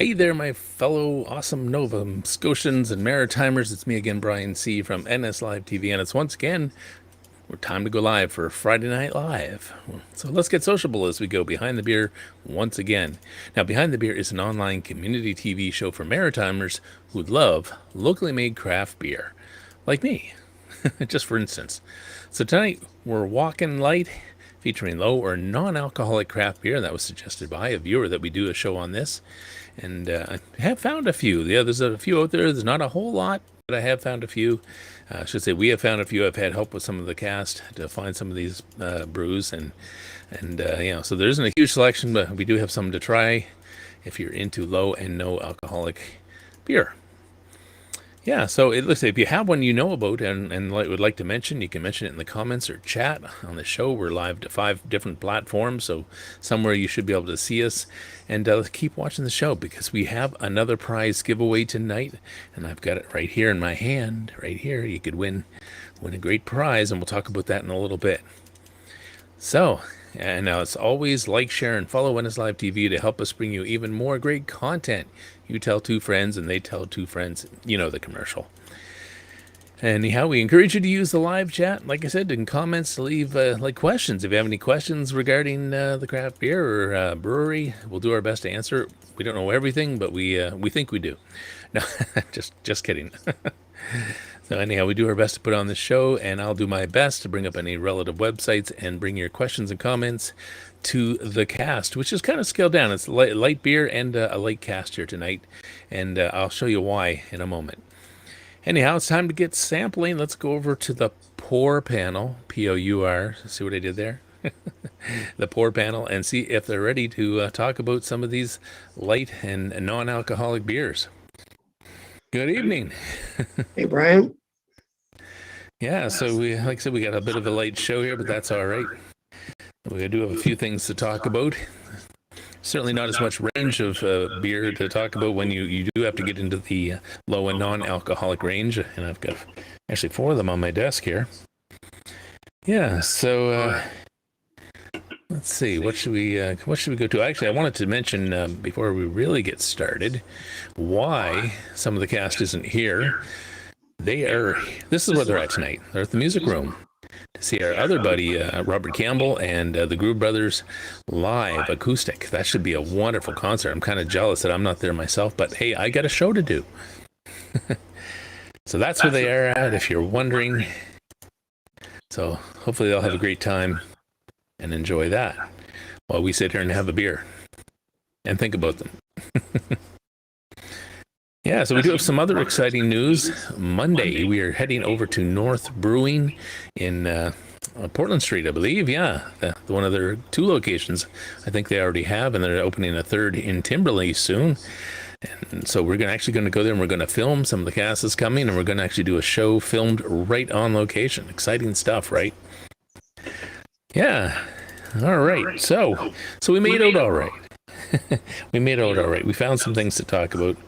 Hey there, my fellow awesome Nova Scotians and Maritimers. It's me again, Brian C. from NS Live TV, and it's once again, we're time to go live for Friday Night Live. So let's get sociable as we go behind the beer once again. Now, Behind the Beer is an online community TV show for Maritimers who love locally made craft beer, like me, just for instance. So tonight, we're walking light, featuring low or non-alcoholic craft beer. That was suggested by a viewer that we do a show on this. And I have found a few. Yeah, there's a few out there. There's not a whole lot, but I have found a few. I should say we have found a few. I've had help with some of the cast to find some of these brews, and so there isn't a huge selection, but we do have some to try if you're into low and no alcoholic beer. Yeah, so it looks like if you have one you know about and would like to mention, you can mention it in the comments or chat on the show. We're live to 5 different platforms, so somewhere you should be able to see us. And keep watching the show because we have another prize giveaway tonight, and I've got it right here in my hand, right here. You could win a great prize, and we'll talk about that in a little bit. So, and now it's always like, share, and follow NS Live TV to help us bring you even more great content. You tell 2 friends, and they tell 2 friends. You know the commercial. Anyhow, we encourage you to use the live chat, like I said, in comments to leave questions. If you have any questions regarding the craft beer or brewery, we'll do our best to answer. We don't know everything, but we think we do. No, just kidding. So anyhow, we do our best to put on this show, and I'll do my best to bring up any relative websites and bring your questions and comments to the cast, which is kind of scaled down. It's light beer and a light cast here tonight, and I'll show you why in a moment. Anyhow, it's time to get sampling. Let's go over to the pour panel, P-O-U-R. See what I did there? The pour panel, and see if they're ready to talk about some of these light and non-alcoholic beers. Good evening. Hey, Brian. Yeah, so like I said, we got a bit of a light show here, but that's all right. We do have a few things to talk about. Certainly not as much range of beer to talk about when you do have to get into the low and non-alcoholic range, and I've got actually 4 of them on my desk here. Yeah, so let's see, what should we go to? Actually, I wanted to mention before we really get started why some of the cast isn't here. This is where they're at tonight. They're at the music room to see our other buddy, Robert Campbell, and the Groove Brothers live acoustic. That should be a wonderful concert. I'm kind of jealous that I'm not there myself, but hey, I got a show to do. So that's where they are at, if you're wondering. So hopefully they'll have a great time and enjoy that while we sit here and have a beer and think about them. Yeah, so we do have some other exciting news. Monday, we are heading over to North Brewing in Portland Street, I believe. Yeah, one of their 2 locations. I think they already have, and they're opening a 3rd in Timberley soon. And so we're actually going to go there, and we're going to film some of the cast is coming, and we're going to actually do a show filmed right on location. Exciting stuff, right? Yeah. All right. So we made out all right. We made out all right. We found some things to talk about.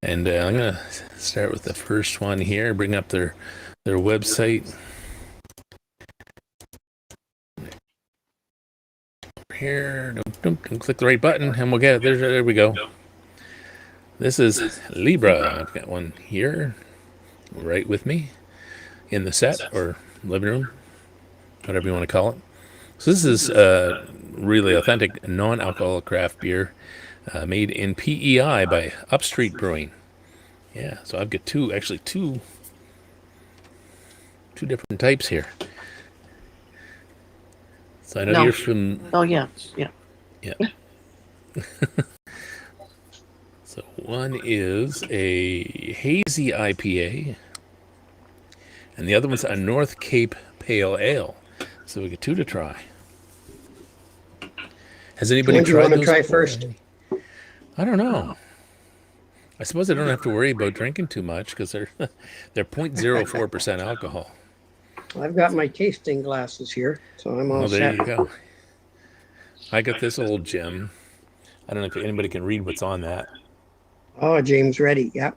And I'm going to start with the first one here, bring up their website. Here, don't click the right button, and we'll get it. There we go. This is Libra. I've got one here, right with me, in the set, or living room, whatever you want to call it. So this is really authentic non-alcoholic craft beer. Made in PEI by Upstreet Brewing. Yeah, so I've got two different types here. So I know you're from... Oh, yeah. So one is a hazy IPA, and the other one's a North Cape Pale Ale. So we got 2 to try. Has anybody tried those? Which one do you want to try first? I don't know. I suppose I don't have to worry about drinking too much because they're 0.04% alcohol. I've got my tasting glasses here, so I'm all set. There you go. I got this old gem. I don't know if anybody can read what's on that. Oh, James Reddy, yeah.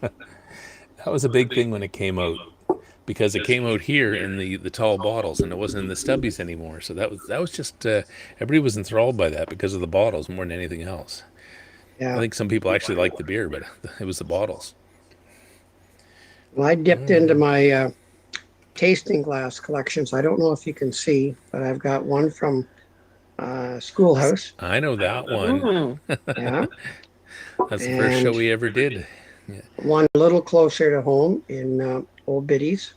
That was a big thing when it came out, because it came out here in the tall bottles, and it wasn't in the stubbies anymore. So that was just everybody was enthralled by that because of the bottles more than anything else. Yeah. I think some people actually like the beer, but it was the bottles. Well, I dipped into my tasting glass collections. I don't know if you can see, but I've got one from Schoolhouse. I know that one. Yeah. That's the first show And we ever did. Yeah. one a little closer to home in Old Biddies.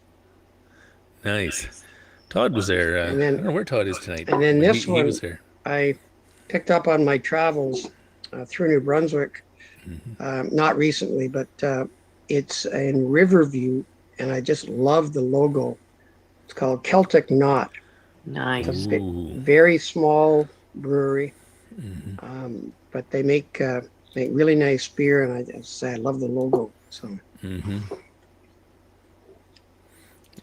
Nice. Todd was there. And I then don't know where Todd is tonight, and then but this he was one there. I picked up on my travels through New Brunswick. Not recently, but it's in Riverview, and I just love the logo. It's called Celtic Knot. Nice. It's a Ooh. very small brewery, but they make really nice beer, and I love the logo. So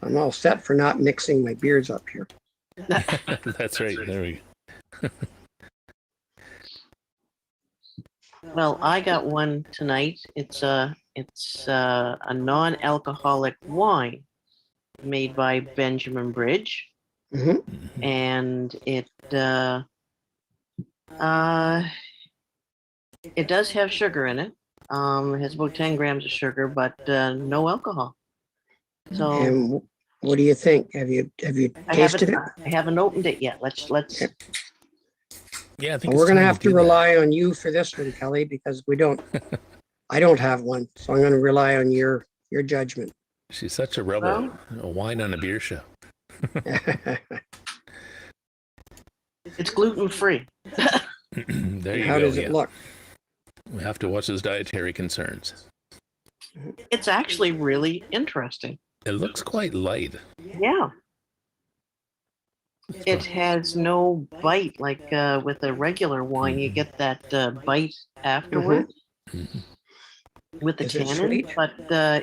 I'm all set for not mixing my beers up here. That's right. There we go. Well, I got one tonight. It's a non-alcoholic wine made by Benjamin Bridge, Hmm. and it does have sugar in it. It has about 10 grams of sugar, but no alcohol. So And what do you think? Have you tasted it? I haven't opened it yet. Let's. Yeah, I think Well, we're it's going to time have to do that. rely on you for this one, Kelly, because I don't have one, so I'm going to rely on your judgment. She's such a rebel. Well- A wine on a beer show. It's gluten free. There you How go. does it look? We have to watch those dietary concerns. It's actually really interesting. It looks quite light. Yeah. It has no bite like with a regular wine. You get that bite afterward with the Is it tannin, sweet? but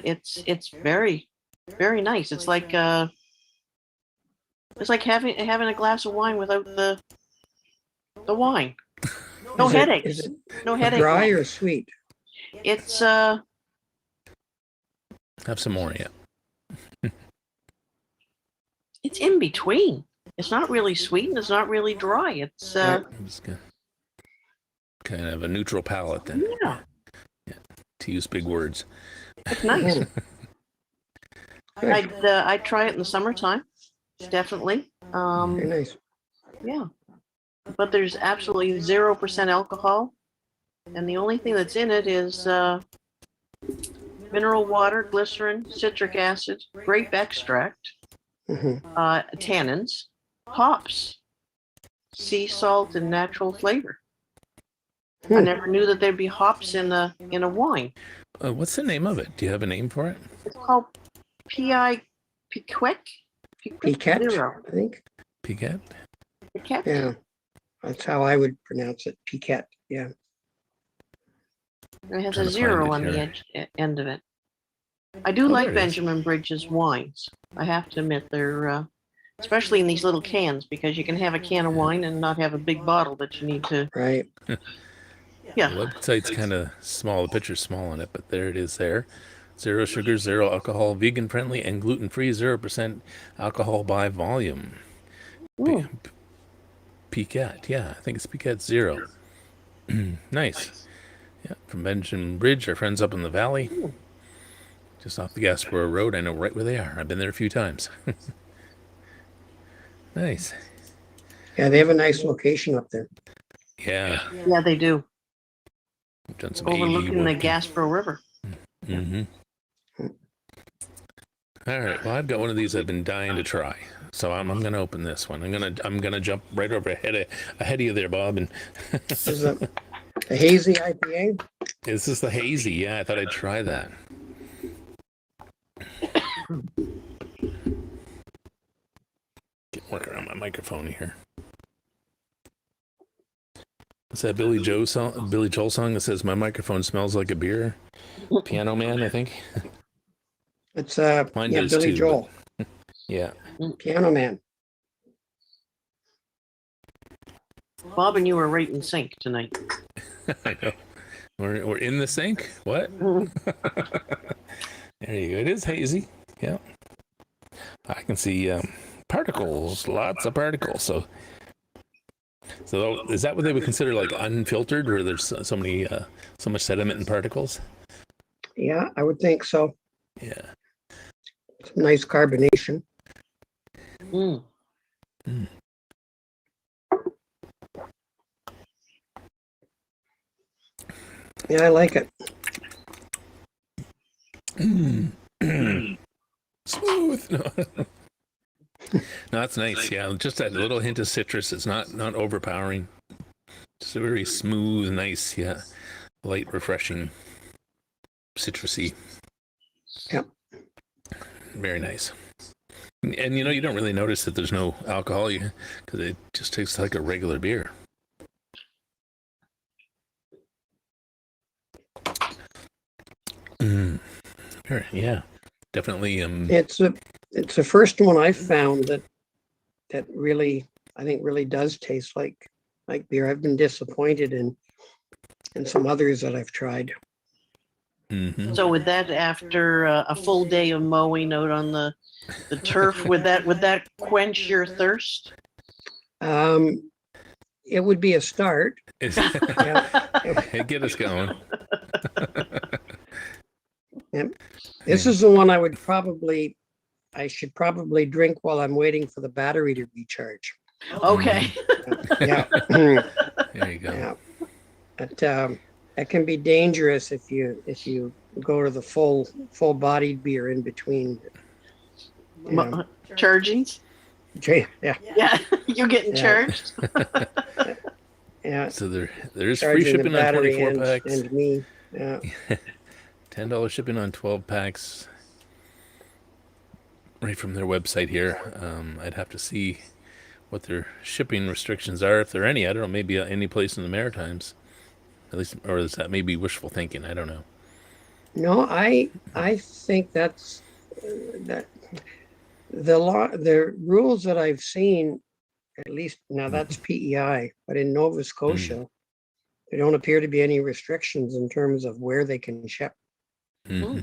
it's very very nice. It's like having a glass of wine without the wine. No headaches. Is it No headache. dry or sweet? It's Have some more, yeah. it's in between. It's not really sweet and it's not really dry. It's I'm just gonna kind of a neutral palate then, yeah, to use big words. it's nice. Mhm. Good. I'd try it in the summertime, definitely. Very nice. Yeah, but there's absolutely 0% alcohol, and the only thing that's in it is mineral water, glycerin, citric acid, grape extract, Hmm. tannins, hops, sea salt, and natural flavor. I Hmm. never knew that there'd be hops in a wine. What's the name of it? Do you have a name for it? It's called Piquette. Piquette, Zero. I think. Piquette? Piquette. Yeah, that's how I would pronounce it. Piquette. Yeah. It has Trying a to zero find it on the here. end of it. I do Oh, like there it is. Benjamin Bridges wines. I have to admit they're, especially in these little cans, because you can have a can of wine and not have a big bottle that you need to. Right. Yeah. The website's kind of small. The picture's small on it, but there it is there. 0 sugar, 0 alcohol, vegan friendly, and gluten free, 0% alcohol by volume. Ooh, Piquette, yeah, I think it's Piquette 0. Nice. Yeah, from Benjamin Bridge, our friends up in the valley, just off the Gasborough Road. I know right where they are. I've been there a few times. Nice. Yeah, they have a nice location up there. Yeah, yeah, they do. we've done some Overlooking the AV work. Gasborough River. Mm-hmm. All right. Well, I've got one of these I've been dying to try, so I'm going to open this one. I'm gonna jump right over ahead of you there, Bob. And This is a hazy IPA. this is the hazy. Yeah, I thought I'd try that. Get work around my microphone here. What's that Billy Joel song that says my microphone smells like a beer? Piano Man, I think. It's Mine yeah, does Billy too, Joel, Yeah. Piano Man. Bob and you are right in sync tonight. I know. We're in the sink. What? There you go. It is hazy. Yeah. I can see particles, lots of particles. So So is that what they would consider like unfiltered, where there's so much sediment and particles? Yeah, I would think so. Yeah. Some nice carbonation. Mm. Mm. Yeah, I like it. Smooth. No. No, that's nice. Yeah, just that little hint of citrus. It's not overpowering. Just a very smooth, nice, yeah, light, refreshing, citrusy. Yep. Very nice. And you don't really notice that there's no alcohol because it just tastes like a regular beer. Yeah, definitely. It's the first one I've found that really, I think, really does taste like beer. I've been disappointed in some others that I've tried. Mm-hmm. So would that, after a full day of mowing out on the turf, would that quench your thirst? It would be a start. Hey, get us going. Yep. This is the one I should probably drink while I'm waiting for the battery to recharge. Okay. Yeah. There you go. Yeah. But it can be dangerous if you go to the full bodied beer in between. Chargings? Yeah. Yeah, you're getting charged. Yeah. So there's Charging free shipping the on battery 24 packs. and me. Yeah. $10 shipping on 12 packs. Right from their website here. I'd have to see what their shipping restrictions are, if there are any. I don't know, maybe any place in the Maritimes. At least, or is that maybe wishful thinking? I don't know. No, I think that's that the rules that I've seen, at least now that's PEI, but in Nova Scotia, there don't appear to be any restrictions in terms of where they can ship. Mm-hmm.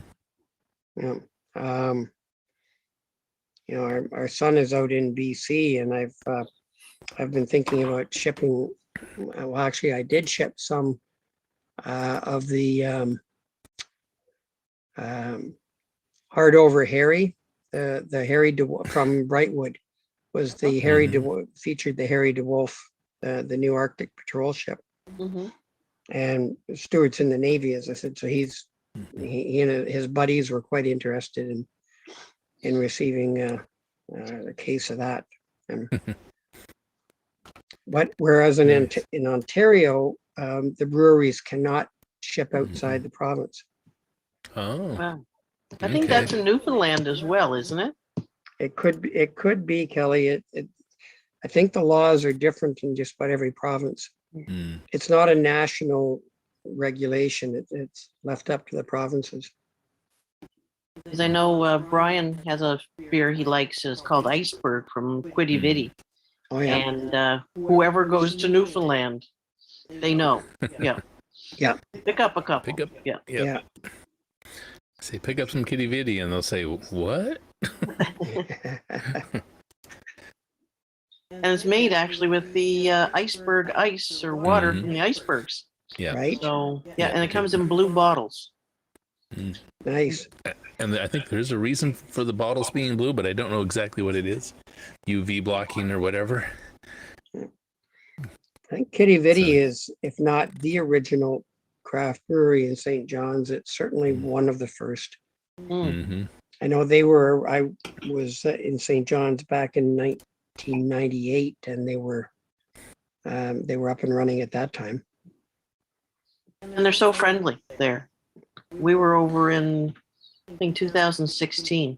Yeah. Our son is out in BC, and I've been thinking about shipping. Well, actually, I did ship some of the hard over Harry, the Harry from Brightwood was the Harry featured the Harry DeWolf, the new Arctic patrol ship. Mm-hmm. And Stuart's in the Navy, as I said, so he and his buddies were quite interested in receiving a case of that. But whereas in Ontario, the breweries cannot ship outside the province. Oh, wow. I think that's in Newfoundland as well, isn't it? It could be, Kelly. I think the laws are different in just about every province. Mm. It's not a national regulation. It's left up to the provinces. Because I know Brian has a beer he likes. It's called Iceberg from Quiddy Vitty. Oh yeah. And whoever goes to Newfoundland, they know. Yeah. Yeah. Pick up a couple. Yeah. Yeah. Say, pick up some Kitty Vitty, and they'll say, what? And it's made actually with the iceberg ice or water from the icebergs. Yeah. Right. So yeah, and it comes in blue bottles. Mm. Nice. And I think there's a reason for the bottles being blue, but I don't know exactly what it is. UV blocking or whatever. I think Kitty Vitty is, if not the original craft brewery in St. John's, it's certainly one of the first. Mm-hmm. I know I was in St. John's back in 1998, and they were up and running at that time. And they're so friendly there. We were over in, I think, 2016,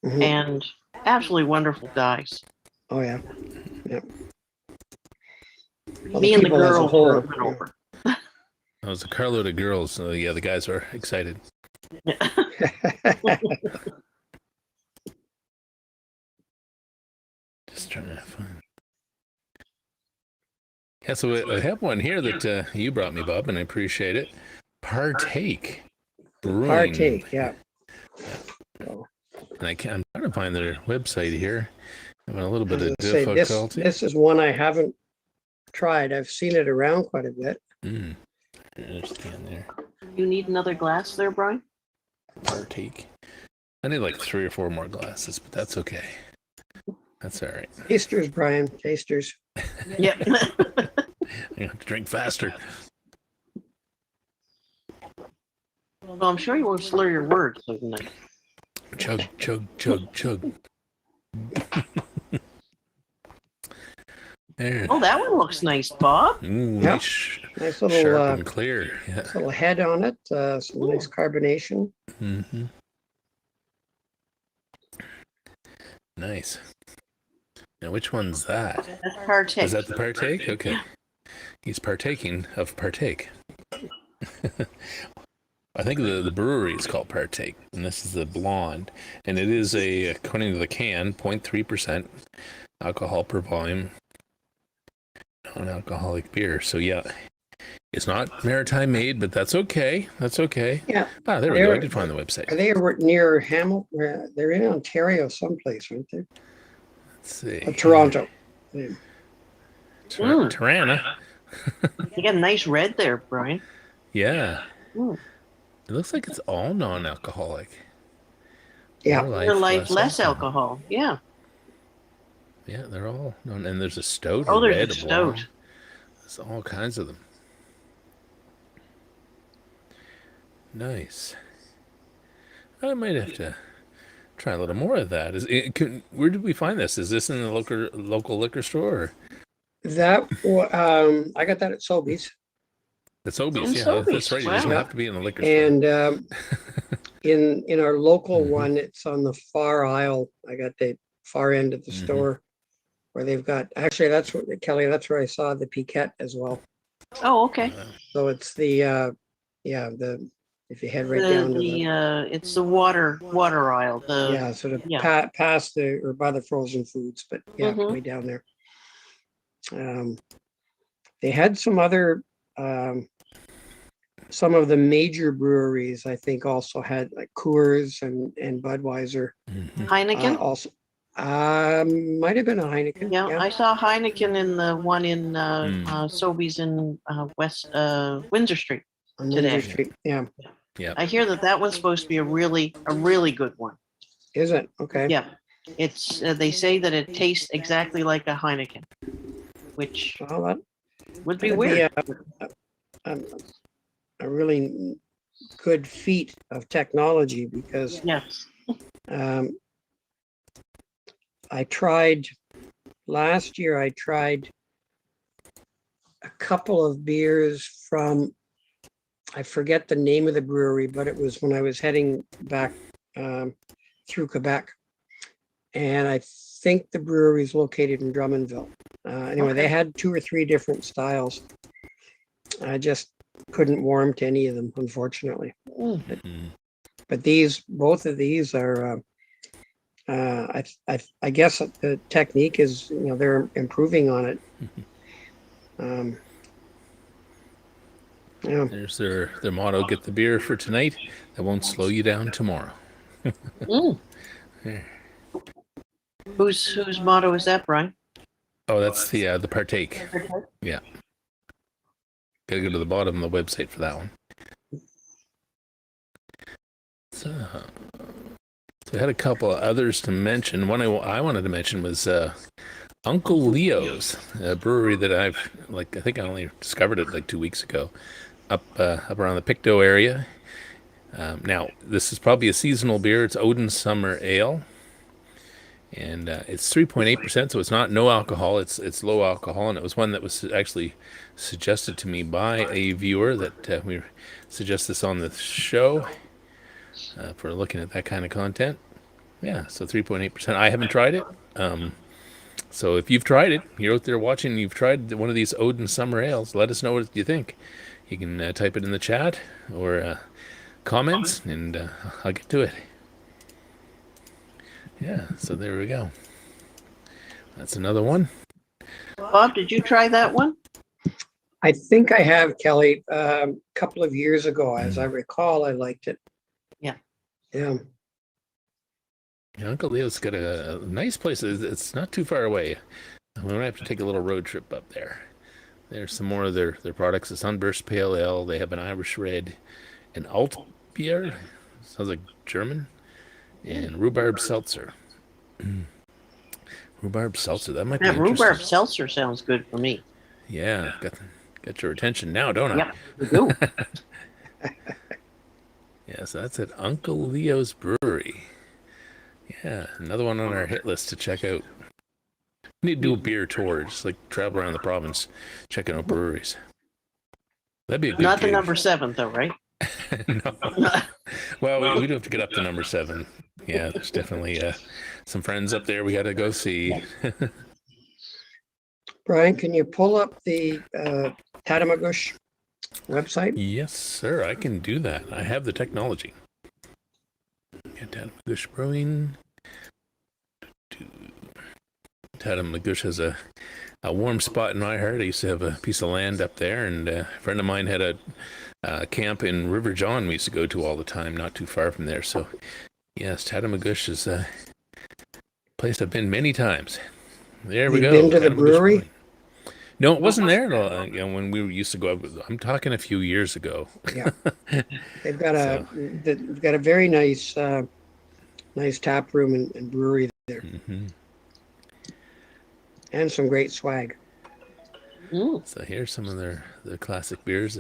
and absolutely wonderful guys. Oh yeah. Yep. Well, Me and the people as a girls whole, were over. It was a carload of girls. So yeah, the guys are excited. Just trying to have fun. Yeah, so I have one here that you brought me, Bob, and I appreciate it. Partake Brewing. Partake, yeah. And I'm trying to find their website here. I'm having a little bit of Say, difficulty. this is one I haven't tried. I've seen it around quite a bit. Mm. There's a can there. You need another glass there, Brian? Partake. I need like 3 or 4 more glasses, but that's okay. That's all right. Tasters, Brian. Tasters. Yep. You have to drink faster. Well, I'm sure you won't slur your words tonight. Chug, chug, chug, chug. There. Oh, that one looks nice, Bob. Ooh, Yep. nice, Nice sharp little and clear. Yeah. little head on it. Some nice carbonation. Mm-hmm. Nice. Now, which one's that? That's Partake. Is that the Partake? Okay. He's partaking of Partake. I think the brewery is called Partake, and this is the blonde. And it is according to the can, 0.3% alcohol per volume, non-alcoholic beer. So yeah, it's not Maritime made, but that's okay. That's okay. Yeah. Ah, there we go. I did find the website. Are they near Hamilton? They're in Ontario someplace, aren't they? Let's see. Toronto. Yeah. Tirana. You got a nice red there, Brian. Yeah. Mm. It looks like it's all non-alcoholic. Yeah. Your life, less alcohol. Yeah. Yeah, they're all non. And there's a stout. Oh, there's red, a stout. There's all kinds of them. Nice. I might have to try a little more of that. Where did we find this? Is this in the local liquor store? Or? That I got that at Sobeys. It's Sobeys, In yeah, Sobeys, that's right. It doesn't wow. have to be in the liquor store. And in our local Mhm. one, it's on the far aisle. I got the far end of the Mhm. store where they've got. Actually, that's what Kelly. That's where I saw the Piquette as well. Oh, okay. So it's the if you head right down to the It's the water aisle. sort of yeah. past or by the frozen foods, but yeah, Mhm. way down there. They had some other some of the major breweries, I think, also had like Coors and Budweiser. Mhm. Heineken. Also, might have been a Heineken. Yeah, I saw Heineken in the one in Mm. Sobeys in West Windsor Street. on today. Windsor Street. Yeah, Yeah. I hear that one's supposed to be a really good one. is it okay? Yeah, it's they say that it tastes exactly like a Heineken, which Well, that would be that'd weird. a really good feat of technology because Yes. I tried last year. I tried a couple of beers from, I forget the name of the brewery, but it was when I was heading back through Quebec, and I think the brewery is located in Drummondville. Anyway, they Okay. had 2 or 3 different styles. I just couldn't warm to any of them, unfortunately. Mm. Mhm. But both of these are. I guess the technique is, they're improving on it. Yeah, There's their motto: "Get the beer for tonight that won't slow you down tomorrow." Mm. Yeah. Whose motto is that, Brian? Oh, that's the Partake. Yeah. Gotta go to the bottom of the website for that one. So we had a couple of others to mention. One I wanted to mention was Uncle Leo's, a brewery that I think I only discovered it like 2 weeks ago, up around the Pictou area. Now, this is probably a seasonal beer. It's Odin Summer Ale, and it's 3.8%, so it's not no alcohol. It's low alcohol, and it was one that was actually suggested to me by a viewer that we suggest this on the show for looking at that kind of content. Yeah, so 3.8%. I haven't tried it. So if you've tried it, you're out there watching, you've tried one of these Odin Summer Ales, let us know what you think. You can type it in the chat or comments, and I'll get to it. Yeah, so there we go. That's another one. Bob, did you try that one? I think I have, Kelly, a couple of years ago. As I recall, I liked it. Yeah. Yeah. Yeah, Uncle Leo's got a nice place. It's not too far away. We might have to take a little road trip up there. There's some more of their products. The Sunburst Pale Ale. They have an Irish Red, an Alt beer. Sounds like German. And rhubarb seltzer. Rhubarb seltzer. That might be That interesting. rhubarb seltzer sounds good for me. Yeah, got your attention now, don't I? Yep, we do. Yeah, so that's at Uncle Leo's Brewery. Yeah, another one on our hit list to check out. We need to do a beer tour, just like travel around the province, checking out breweries. That'd be a good Not the gig. number 7, though, right? No. Well, we do have to get up to number 7. Yeah, there's definitely some friends up there we got to go see. Brian, can you pull up the Tatamagouche website? Yes, sir, I can do that. I have the technology. Yeah, Tatamagouche Brewing. Tatamagouche has a warm spot in my heart. I used to have a piece of land up there, and a friend of mine had a camp in River John we used to go to all the time, not too far from there. So, yes, Tatamagouche is a place I've been many times. There we go. You've been to the Tatamagouche brewery? Brewing. No, it wasn't there at all. When we used to go up, I'm talking a few years ago. Yeah, they've got a very nice tap room and brewery there, and some great swag. So here's some of their classic beers.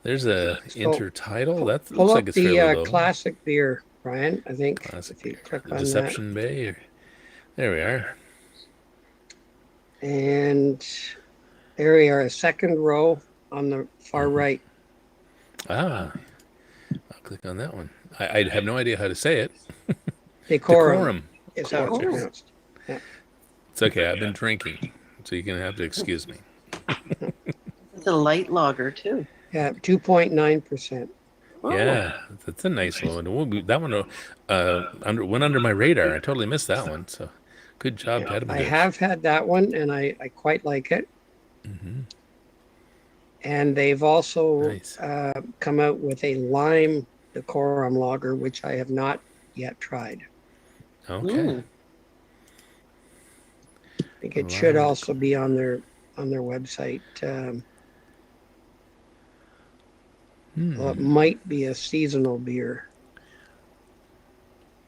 There's a Intertidal. That Pull looks up like it's fairly the low. classic beer, Brian. I think Classic if you beer. click The on Deception Bay. There we are. that, and there we are, a second row on the far right. Ah, I'll click on that one. I have no idea how to say it. Decorum is how it's Decorum. pronounced. It's okay. I've been drinking, so you're gonna have to excuse me. It's a light lager, too. Yeah, 2.9%. Oh, Yeah, that's a nice one. That one went under my radar. I totally missed that one. So, good job, Yeah, Tatamagouche. I have had that one, and I quite like it. And they've also Nice. come out with a lime decorum lager, which I have not yet tried. Okay. I think it should also be on their website. Well, it might be a seasonal beer.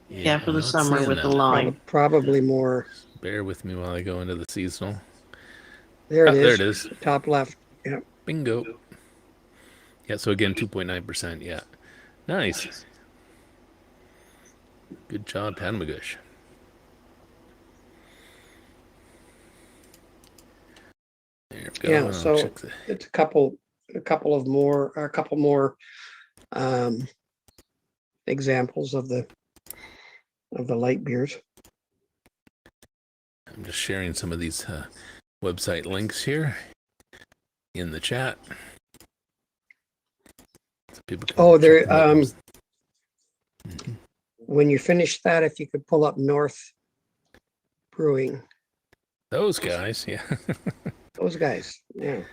Yeah, for I'm the not summer seeing with the that. lime. Probably more. Bear with me while I go into the seasonal. There it is. There it is. Top left. Yeah. Bingo. Yeah, so again, 2.9%. Yeah. Nice. Good job, Tatamagouche. There we go. Yeah, I'll so check the- it's a couple more examples of the light beers. I'm just sharing some of these website links here in the chat. So people can There. check them out. When you finish that, if you could pull up North Brewing, Those guys, yeah. those guys. Yeah.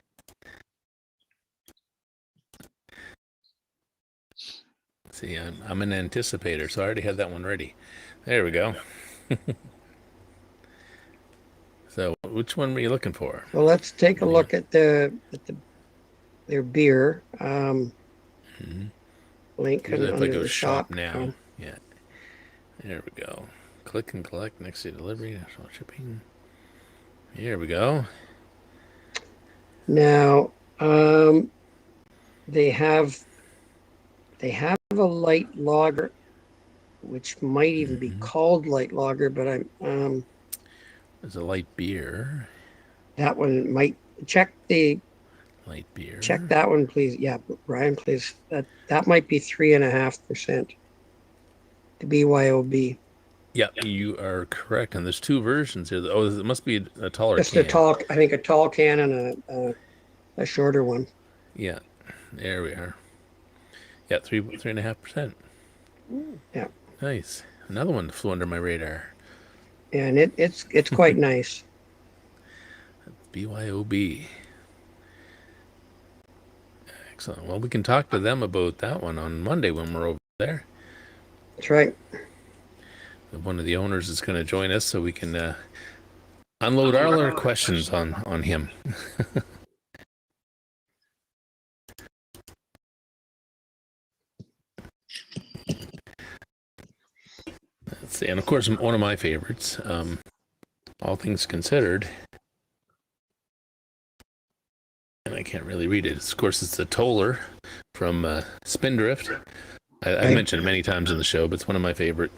See, I'm an anticipator, so I already had that one ready. There we go. So, which one were you looking for? Well, let's take a look at their beer. Link Usually if I under go the shop shop now. Yeah. There we go. Click and collect next day delivery, national shipping. Here we go. Now, they have a light lager, which might even be called light lager, but There's a light beer. that one might check Light beer. that one, please. Yeah, Brian, please. That might be 3.5%. The BYOB. Yeah, you are correct. And there's two versions here. Oh, it must be a taller Just can. I think a tall can and a shorter one. Yeah, there we are. Yeah, 3.5%. Yeah. Nice. Another one flew under my radar. And it's quite nice. BYOB. Excellent. Well, we can talk to them about that one on Monday when we're over there. That's right. One of the owners is going to join us so we can unload all our questions on him. So, and of course, one of my favorites, all things considered, and I can't really read it. Of course, it's the Toller from Spindrift. I've mentioned it many times in the show, but it's one of my favorite.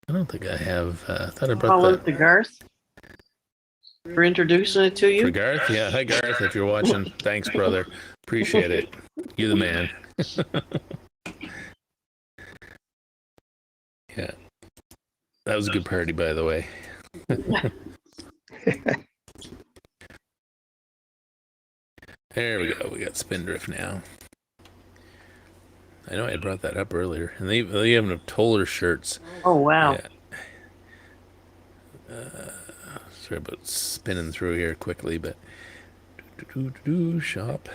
I don't think I have. I thought I brought Call that. out to Garth for introducing it to For you. Garth? Yeah. Hi, Garth. If you're watching, thanks, brother. Appreciate it. You're the man. Yeah. That was a good party, by the way. There we go. We got Spindrift now. I know I brought that up earlier. And they have Toller shirts. Oh, wow. Yeah. Sorry about spinning through here quickly, but shop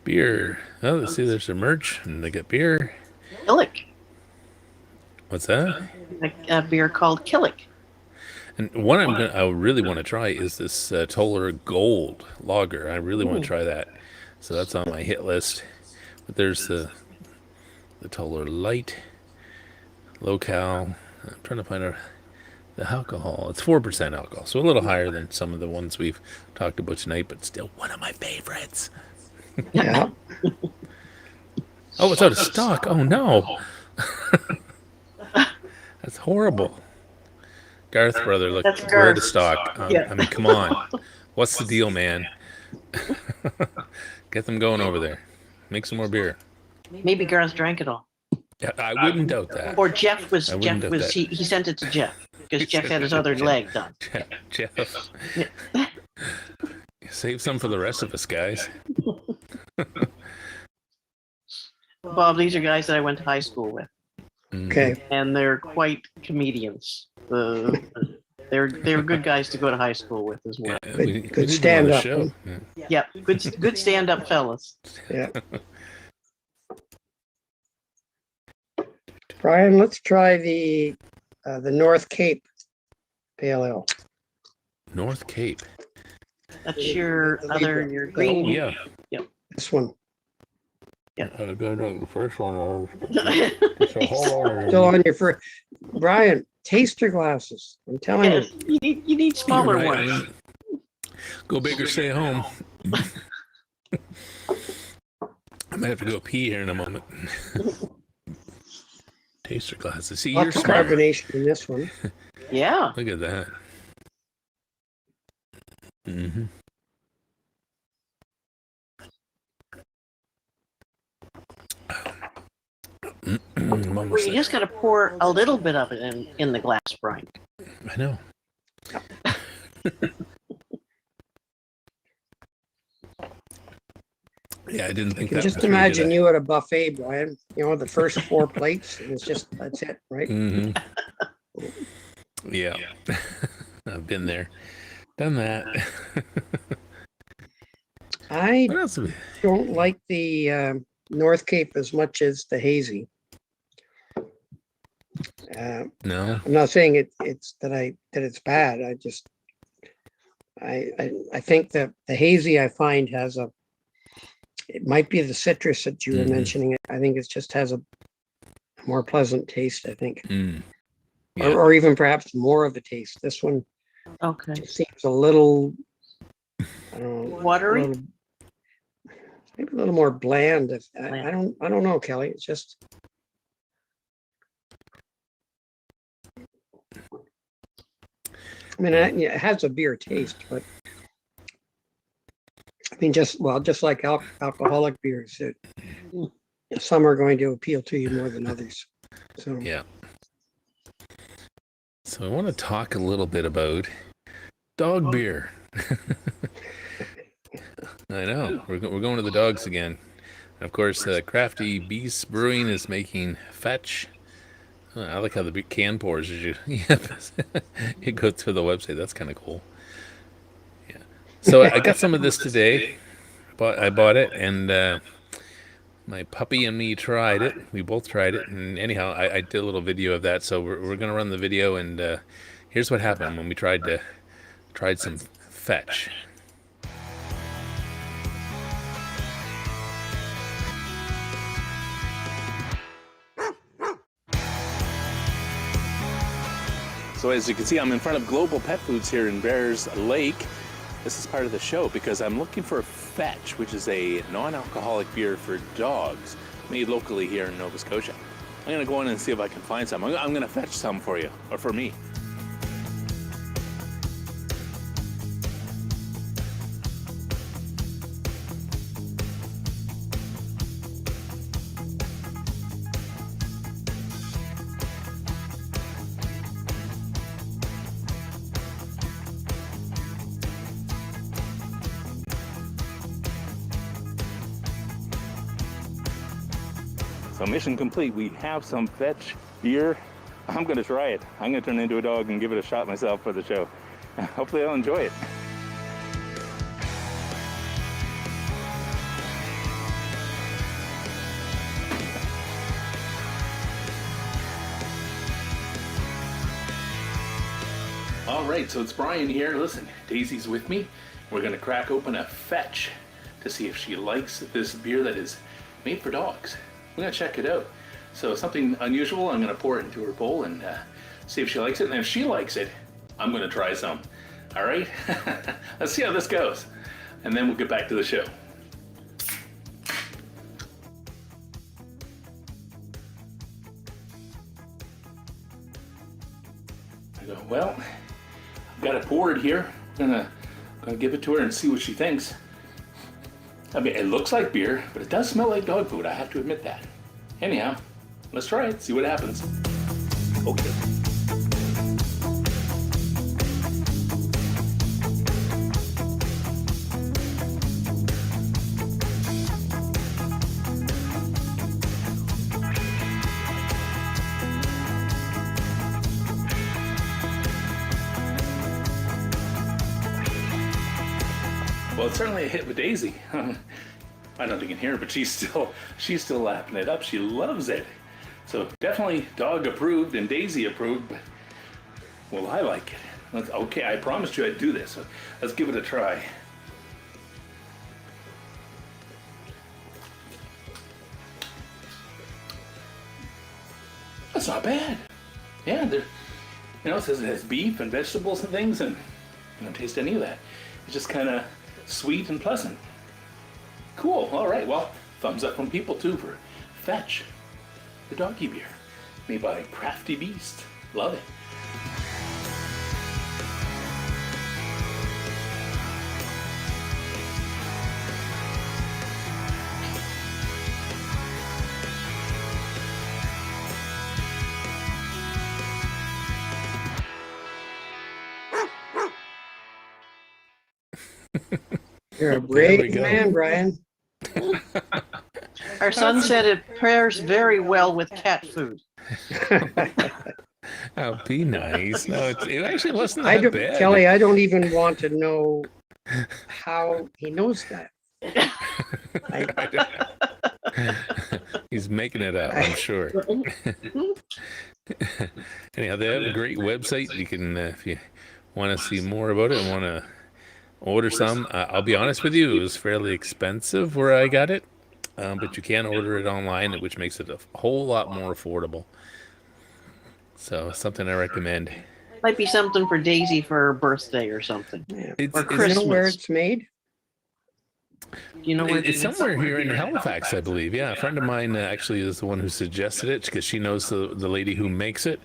beer. Oh, let's see, there's some merch, and they got beer. Killick. What's that? A beer called Killick. And one I really want to try is this Toller Gold Lager. I really want to try that, so that's on my hit list. But there's the Toller Light, low-cal. I'm trying to find the alcohol. It's 4% alcohol, so a little higher than some of the ones we've talked about tonight, but still one of my favorites. Yeah. Oh, it's out of stock. Oh, no. That's horrible. Garth, brother, look, That's we're out Garth. of stock. Yeah. I mean, come on. What's the deal, man? Get them going over there. Make some more beer. Maybe Garth drank it all. Yeah, I wouldn't doubt that. Or Jeff was, I wouldn't doubt that. he sent it to Jeff because He Jeff sent had it his to other Jeff. leg done. Jeff. Save some for the rest of us, guys. Bob, these are guys that I went to high school with, Okay. and they're quite comedians. They're good guys to go to high school with as well. Yeah, Good- we good need them on the stand-up. show. Yeah. Yeah, good stand-up fellas. Yeah. Brian, let's try the North Cape Pale Ale. North Cape. That's your green. Oh, yeah. This one. I got the first one. Still on your first. Brian, taster glasses. I'm telling Yes, you. you need smaller You're right. ones. Go big or stay home. I might have to go pee here in a moment. Taster glasses. See, you're Lots of smart. carbonation in this one. Yeah. Look at that. Mm-hmm. I'm almost Well, you there. just got to pour a little bit of it in the glass, Brian. I know. Yeah, I didn't You think can that just was very imagine good. you at a buffet, Brian. You know, the first 4 plates, and that's it, right? Mm-hmm. Yeah. I've been there. Done that. I What else? don't like the North Cape as much as the hazy. No. I'm not saying it's that it's bad. I think that the hazy I find it might be the citrus that you were Mhm. mentioning. I think it just has a more pleasant taste, I think. Mm. Yeah. Or even perhaps more of a taste. This one Okay. just seems a little, I don't know, Watery? maybe a little more bland. I Bland. don't know, Kelly. It's just. I mean, it has a beer taste, but I mean, just like alcoholic beers, some are going to appeal to you more than others. So Yeah. So I want to talk a little bit about dog beer. I know. We're going to the dogs again. Of course, Crafty Beast Brewing is making Fetch. I like how the big can pours as you you go to the website. That's kind of cool. Yeah. So I got some of this today. I bought it, and my puppy and me tried it. We both tried it, and anyhow, I did a little video of that. So we're gonna run the video, and here's what happened when we tried some Fetch. So as you can see, I'm in front of Global Pet Foods here in Bears Lake. This is part of the show because I'm looking for Fetch, which is a non-alcoholic beer for dogs made locally here in Nova Scotia. I'm going to go in and see if I can find some. I'm going to fetch some for you, or for me. So mission complete. We have some Fetch beer. I'm going to try it. I'm going to turn into a dog and give it a shot myself for the show. Hopefully I'll enjoy it. All right, so it's Brian here. Listen, Daisy's with me. We're going to crack open a Fetch to see if she likes this beer that is made for dogs. We're going to check it out. So something unusual, I'm going to pour it into her bowl and see if she likes it. And if she likes it, I'm going to try some. All right? Let's see how this goes. And then we'll get back to the show. I go, well, I've got it poured here. I'm gonna give it to her and see what she thinks. I mean, it looks like beer, but it does smell like dog food. I have to admit that. Anyhow, let's try it, see what happens. Okay. Well, it's certainly a hit with Daisy. I don't think you can hear her, but she's still lapping it up. She loves it. So definitely dog approved and Daisy approved, but well, I like it. Okay, I promised you I'd do this. So let's give it a try. That's not bad. Yeah, it says it has beef and vegetables and things, and I don't taste any of that. It's just kind of sweet and pleasant. Cool. All right. Well, thumbs up from people too for Fetch, the doggy beer, made by Crafty Beast. Love it. You're a brave man, Brian. Our son said it pairs very well with cat food. Oh, be nice. No, it actually wasn't that bad. Kelly, I don't even want to know how he knows that. He's making it up, I'm sure. Anyhow, they have a great website. You can, if you want to see more about it and want to order some. I'll be honest with you, it was fairly expensive where I got it, but you can order it online, which makes it a whole lot more affordable. So something I recommend. Might be something for Daisy for her birthday or something. Yeah. Or Do you know where Christmas. it's made? You know where It's somewhere here in Halifax, I believe. Yeah, a friend of mine actually is the one who suggested it because she knows the lady who makes it,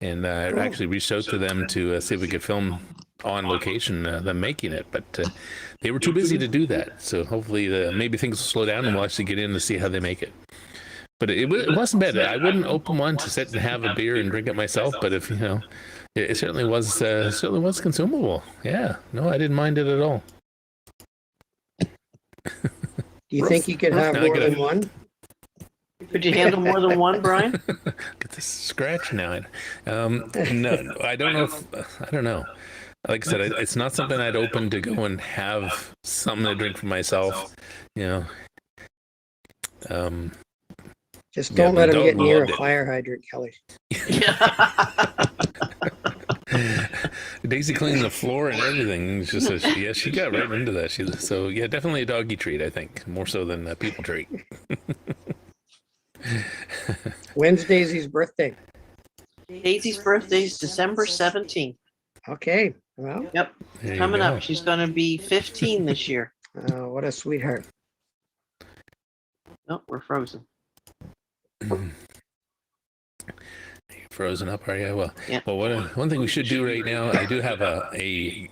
and I actually reached out to them to see if we could film on location them making it, but they were too busy to do that. So hopefully maybe things will slow down and we'll actually get in to see how they make it. But it wasn't bad. I wouldn't open one to sit and have a beer and drink it myself, but if it certainly was consumable. Yeah, no, I didn't mind it at all. Do you think you could have more than one? Could you handle more than one, Brian? Get this scratch now. No, I don't know. I don't know. Like I said, it's not something I'd open to go and have something to drink for myself. Just don't let him get near a fire hydrant, Kelly. Daisy cleaned the floor and everything. It's just she got right into that. So definitely a doggy treat, I think, more so than a people treat. When's Daisy's birthday? Daisy's birthday is December 17th. Okay. Well, Yep, There you coming go. up. She's going to be 15 this year. what a sweetheart. Oh, we're frozen. Frozen up, are you? Well, Yeah. one thing we should do right now, I do have a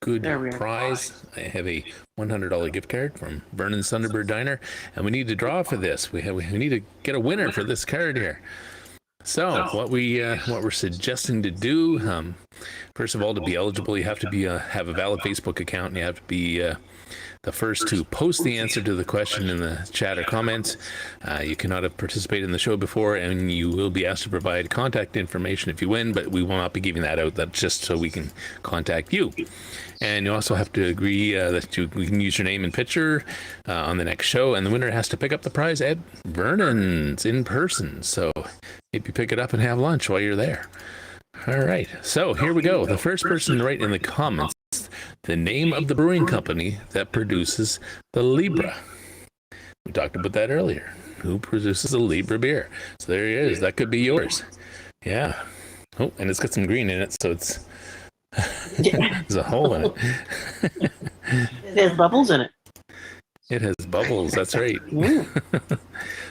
good There we are. prize. I have a $100 gift card from Vernons Thunderbird Diner, and we need to draw for this. We need to get a winner for this card here. So what we're suggesting to do, first of all, to be eligible, you have to be have a valid Facebook account, and you have to be the first to post the answer to the question in the chat or comments. You cannot have participated in the show before, and you will be asked to provide contact information if you win, but we will not be giving that out. That's just so we can contact you. And you also have to agree that we can use your name and picture on the next show, and the winner has to pick up the prize at Vernon's in person. So maybe pick it up and have lunch while you're there. All right, so here we go. The first person to write in the comments the name of the brewing company that produces the Libra. We talked about that earlier. Who produces the Libra beer? So there he is. That could be yours. Yeah. Oh, and it's got some green in it, so it's there's a hole in it. There's bubbles in it. It has bubbles. That's right. Mm.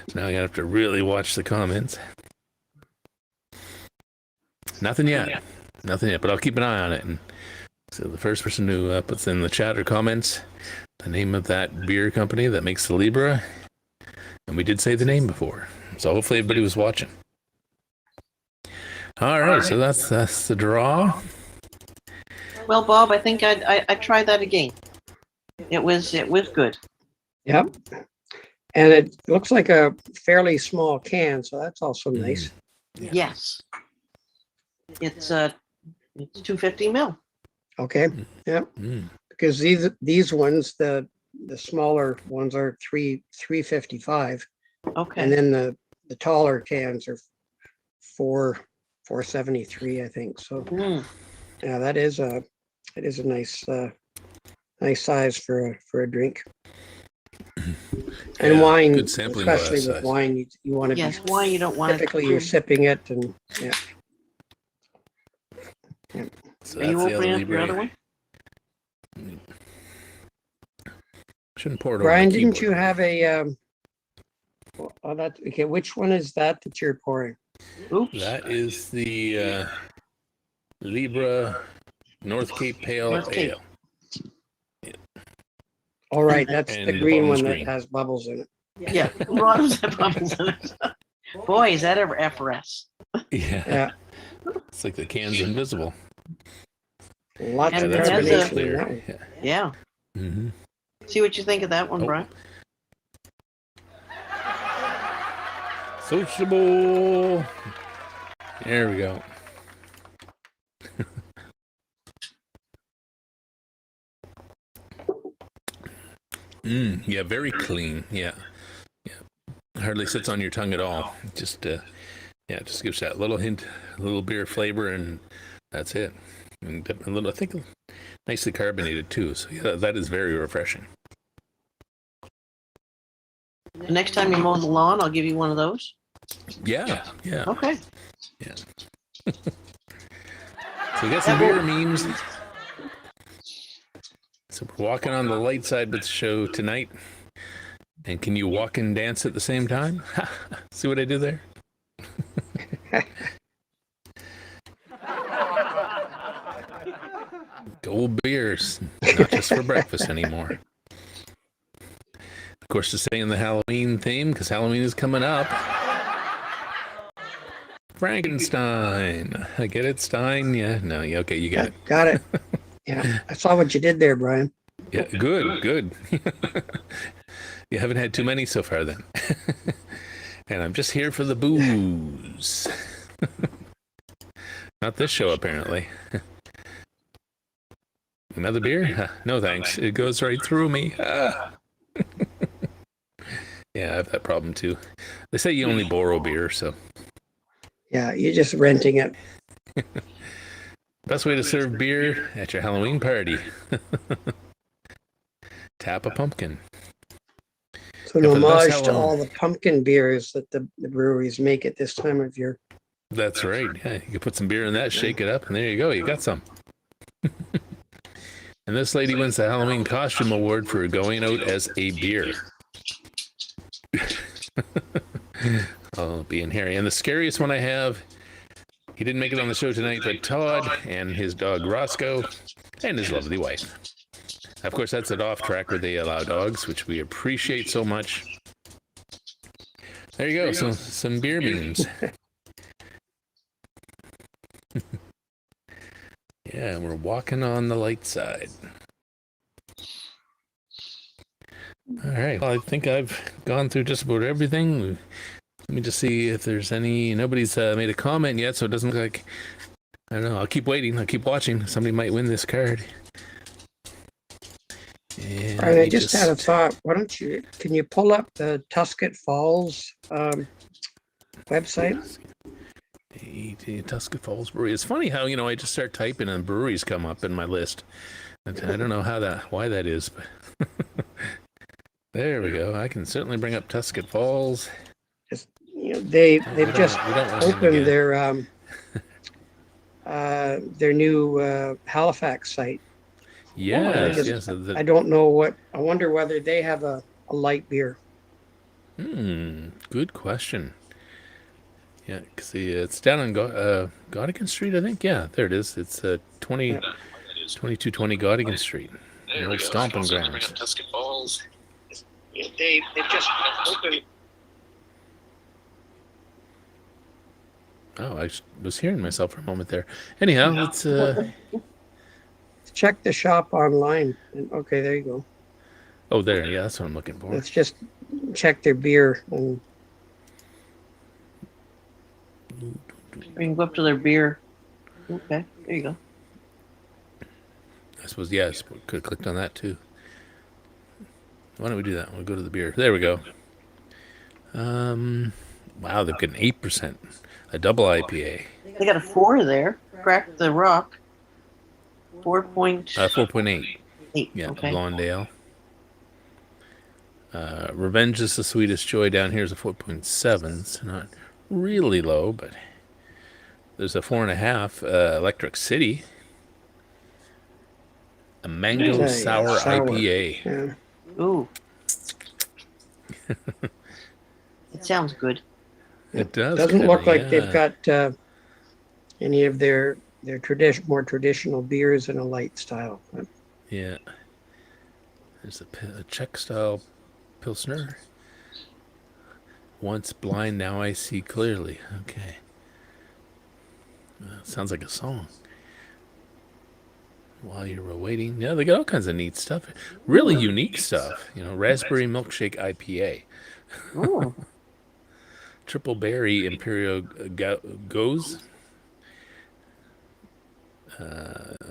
So now you have to really watch the comments. Nothing yet. Nothing yet, but I'll keep an eye on it. And so the first person who puts in the chat or comments the name of that beer company that makes the Libra, and we did say the name before, so hopefully everybody was watching. All right, so that's the draw. Well, Bob, I think I'd try that again. It was good. Yep. And it looks like a fairly small can, so that's also nice. Yeah. Yes. It's 250 ml. Okay. Yep. Mm. Because these ones, the smaller ones are 355, Okay. and then the taller cans are 473, I think. So Mm. yeah, it is a nice size for a drink. And Yeah, wine, good sampling of especially that with size. wine, you want to Yes, be why you don't want to. typically you're sipping it, and yeah. So Are you that's the opening up Libra. your other one? Shouldn't pour it over Brian, the didn't keyboard. you have a? That okay. Which one is that you're pouring? Oops. That is the Libra North Cape Pale North Cape. Ale. All right, that's And the the green bottom's one that green. has bubbles in it. Yeah. Bottoms have bubbles in it. Boy, is that ever FRS. Yeah. Yeah, It's like the can's invisible. lots And of it has carbonation in clear. that one. Yeah. Yeah. Mm-hmm. See what you think of that one, Oh. Brian. Sociable. There we go. Yeah, very clean. Yeah. Hardly sits on your tongue at all. Just just gives that little hint, a little beer flavor, and that's it. And a little, I think, nicely carbonated too. So yeah, that is very refreshing. The next time you mow the lawn, I'll give you one of those. Yeah. Okay. So we got some beer memes. So we're walking on the light side with the show tonight. And can you walk and dance at the same time? See what I did there? Gold beers, not just for breakfast anymore. Of course, to stay in the Halloween theme, because Halloween is coming up. Frankenstein. I get it, Stein? Yeah, no, yeah, okay, you got it. Got it. Yeah, I saw what you did there, Brian. Yeah, good. You haven't had too many so far then. And I'm just here for the booze. Not this show, apparently. Another beer? No, thanks. It goes right through me. Yeah, I have that problem too. They say you only borrow beer, so. Yeah, you're just renting it. Best way to serve beer at your Halloween party. Tap a pumpkin. So an Yeah, for the best homage to Halloween. all the pumpkin beers that the breweries make at this time of year. That's right. Yeah, you can put some beer in that, shake it up, and there you go. You got some. And this lady wins the Halloween Costume Award for going out as a beer. Oh, being hairy. And the scariest one I have, he didn't make it on the show tonight, but Todd and his dog Roscoe and his lovely wife. Of course, that's an off track where they allow dogs, which we appreciate so much. There you go. So some beer memes. Yeah, we're walking on the light side. All right. Well, I think I've gone through just about everything. Let me just see if there's nobody's made a comment yet, so it doesn't look like, I don't know. I'll keep waiting. I'll keep watching. Somebody might win this card. And All right, I just had a thought. Can you pull up the Tusket Falls website? The Tusket Falls Brewery. It's funny how, I just start typing and breweries come up in my list. I don't know why that is, but there we go. I can certainly bring up Tusket Falls. They've just opened their new Halifax site. Yes. I don't know I wonder whether they have a light beer. Good question. Yeah, see, it's down on Godigan Street, I think. Yeah, there it is. It's 2220 Godigan Street. The old stomping grounds. Tusket Falls. They've just opened. Oh, I was hearing myself for a moment there. Anyhow, let's check the shop online. Okay, there you go. Oh, there. Yeah, that's what I'm looking for. Let's just check their beer. And We can go up to their beer. Okay, there you go. I suppose, yes, we could have clicked on that too. Why don't we do that? We'll go to the beer. There we go. Wow, they've got an 8%, a double IPA. They got a 4 there. Crack the Rock. 4.8. Yeah, okay. Blonde Ale. Revenge is the Sweetest Joy down here is a 4.7. It's not really low, but there's a 4.5. Electric City. A mango sour IPA. Yeah. Ooh. It sounds good. It does. Doesn't look like they've got any of their more traditional beers in a light style. Yeah. There's a Czech style Pilsner. Once blind, now I see clearly. Okay. Sounds like a song. While you were waiting. Yeah, they got all kinds of neat stuff. Really unique stuff. Raspberry Milkshake IPA. Ooh. Triple Berry Imperial Goes.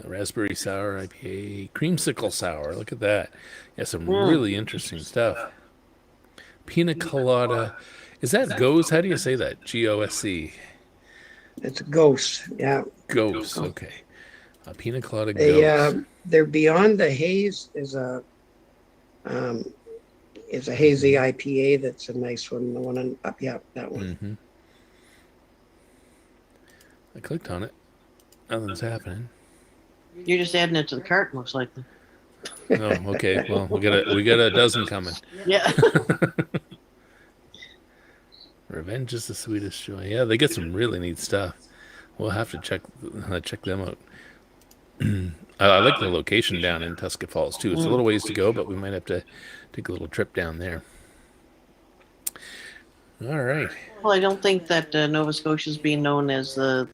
Raspberry Sour IPA. Creamsicle Sour. Look at that. Yeah, some really interesting stuff. Pina Colada. Is that Goes? How do you say that? GOSC. It's Ghost. Yeah. Ghost. Okay. Pina Colada Ghost. Their Beyond the Haze is a hazy IPA. That's a nice one. The one up, yeah, that one. Mm-hmm. I clicked on it. Nothing's happening. You're just adding it to the cart, looks like. Oh, okay. Well, we got a dozen coming. Yeah. Revenge is the Sweetest Joy. Yeah, they get some really neat stuff. We'll have to check them out. I like the location down in Tusket Falls too. It's a little ways to go, but we might have to take a little trip down there. All right. Well, I don't think that Nova Scotia is being known as the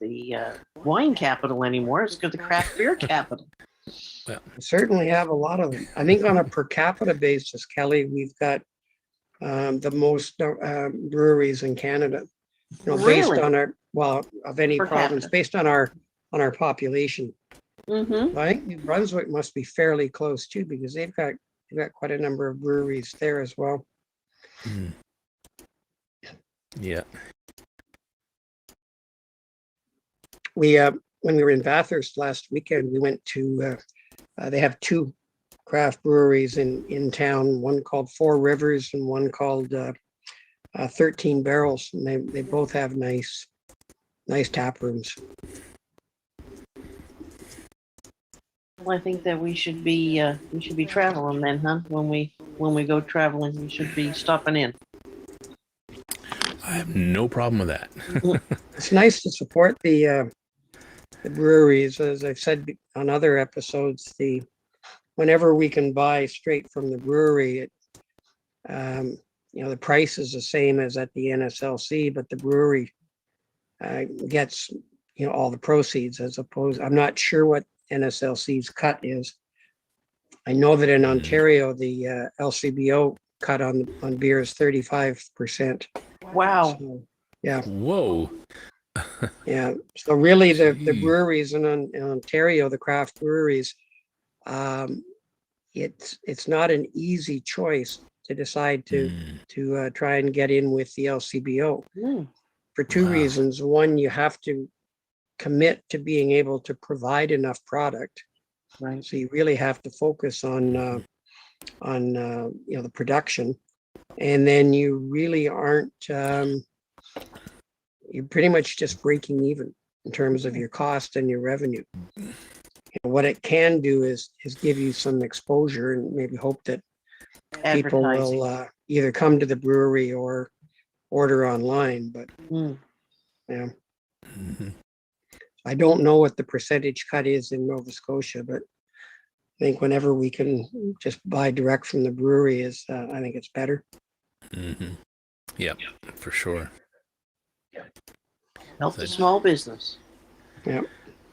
wine capital anymore. It's the craft beer capital. We certainly have a lot of them. I think on a per capita basis, Kelly, we've got the most breweries in Canada. Based on of any Per province, capita. based on our population. Mm-hmm. I think New Brunswick must be fairly close too, because they've got quite a number of breweries there as well. Mm. Yeah. We when we were in Bathurst last weekend, we went to they have 2 craft breweries in town, one called 4 Rivers and one called 13 Barrels, and they both have nice nice tap rooms. Well, I think that we should be traveling then, huh? When we go traveling, we should be stopping in. I have no problem with that. It's nice to support the breweries, as I've said on other episodes. Whenever we can buy straight from the brewery, the price is the same as at the NSLC, but the brewery gets all the proceeds. As opposed, I'm not sure what NSLC's cut is. I know that in Ontario, the LCBO cut on beer is 35%. Wow. So, yeah. Whoa. Yeah. So really, the breweries in Ontario, the craft breweries, it's not an easy choice to decide to try and get in with the LCBO for two reasons. One, you have to commit to being able to provide enough product, right? So you really have to focus on the production, and then you really aren't. You're pretty much just breaking even in terms of your cost and your revenue. What it can do is give you some exposure and maybe hope that people will either come to the brewery or order online. But yeah, I don't know what the percentage cut is in Nova Scotia, but I think whenever we can just buy direct from the brewery I think it's better. Yeah, for sure. Help the small business. Yeah.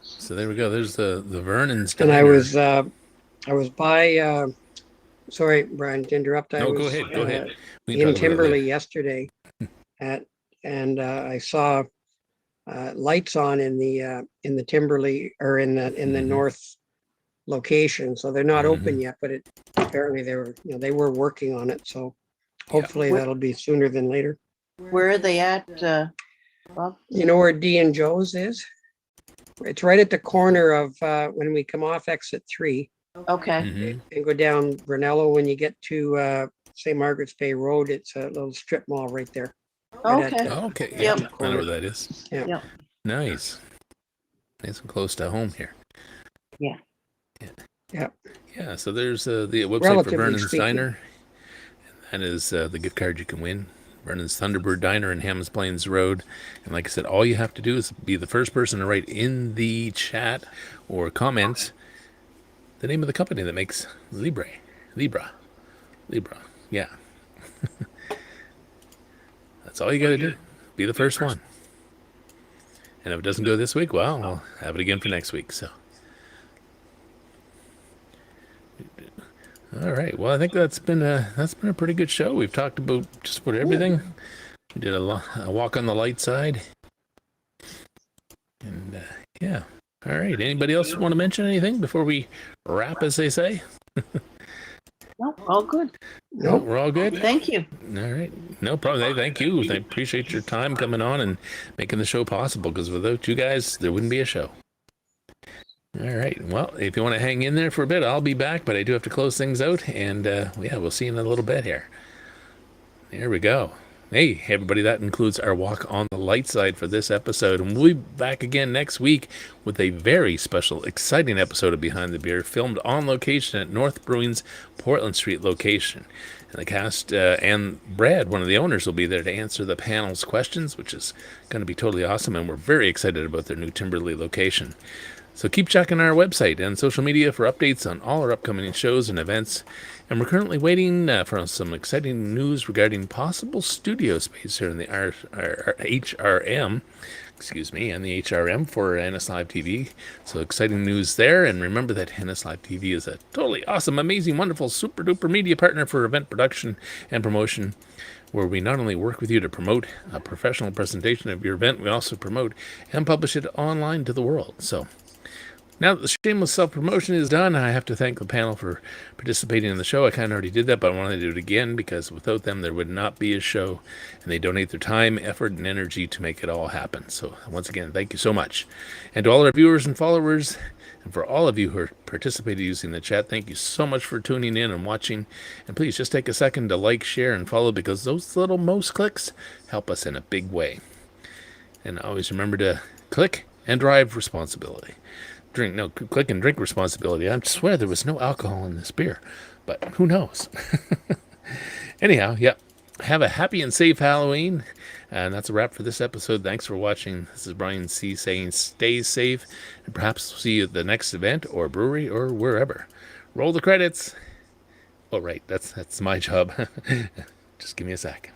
So there we go. There's the Vernons Diner. And I was by. Sorry, Brian, to interrupt. No, go ahead. Go ahead. In Timberley yesterday, and I saw lights on in the Timberley or in the north location. So they're not open yet, but apparently they were working on it. So hopefully that'll be sooner than later. Where are they at, Bob? You know where D and Joe's is? It's right at the corner of when we come off exit 3. Okay. And go down Brunello. When you get to St. Margaret's Bay Road, it's a little strip mall right there. Right Okay. Yeah. I know where that is. Yeah. Yep. Nice. Nice and close to home here. Yeah. Yeah. So there's the website Relatively for Vernons speaking. Diner. And that is the gift card you can win. Vernons Thunderbird Diner in Hams Plains Road. And like I said, all you have to do is be the first person to write in the chat or comments the name of the company that makes Libra. Yeah. That's all you got to do. Be the first one. And if it doesn't go this week, well, I'll have it again for next week. So, all right. Well, I think that's been a pretty good show. We've talked about just about everything. We did a walk on the light side, and yeah. All right. Anybody else want to mention anything before we wrap, as they say? No, all good. No, we're all good. Thank you. All right. No problem. Hey, thank you. I appreciate your time coming on and making the show possible, because without you guys, there wouldn't be a show. All right. Well, if you want to hang in there for a bit, I'll be back, but I do have to close things out. And we'll see you in a little bit here. There we go. Hey, everybody, that includes our walk on the light side for this episode. And we'll be back again next week with a very special, exciting episode of Behind the Beer, filmed on location at North Brewing's Portland Street location. And the cast and Brad, one of the owners, will be there to answer the panel's questions, which is going to be totally awesome. And we're very excited about their new Timberley location. So keep checking our website and social media for updates on all our upcoming shows and events. And we're currently waiting for some exciting news regarding possible studio space here in the HRM, and the HRM for NS Live TV. So exciting news there. And remember that NS Live TV is a totally awesome, amazing, wonderful, super duper media partner for event production and promotion, where we not only work with you to promote a professional presentation of your event, we also promote and publish it online to the world. So now that the shameless self-promotion is done, I have to thank the panel for participating in the show. I kind of already did that, but I want to do it again, because without them, there would not be a show, and they donate their time, effort, and energy to make it all happen. So once again, thank you so much. And to all our viewers and followers, and for all of you who participated using the chat, thank you so much for tuning in and watching. And please just take a second to like, share, and follow, because those little mouse clicks help us in a big way. And always remember to click and drive responsibility. Click and drink responsibility. I swear there was no alcohol in this beer, but who knows? Anyhow, yeah. Have a happy and safe Halloween. And that's a wrap for this episode. Thanks for watching. This is Brian C. saying stay safe. And perhaps we'll see you at the next event or brewery or wherever. Roll the credits. Oh, right. That's my job. Just give me a sec.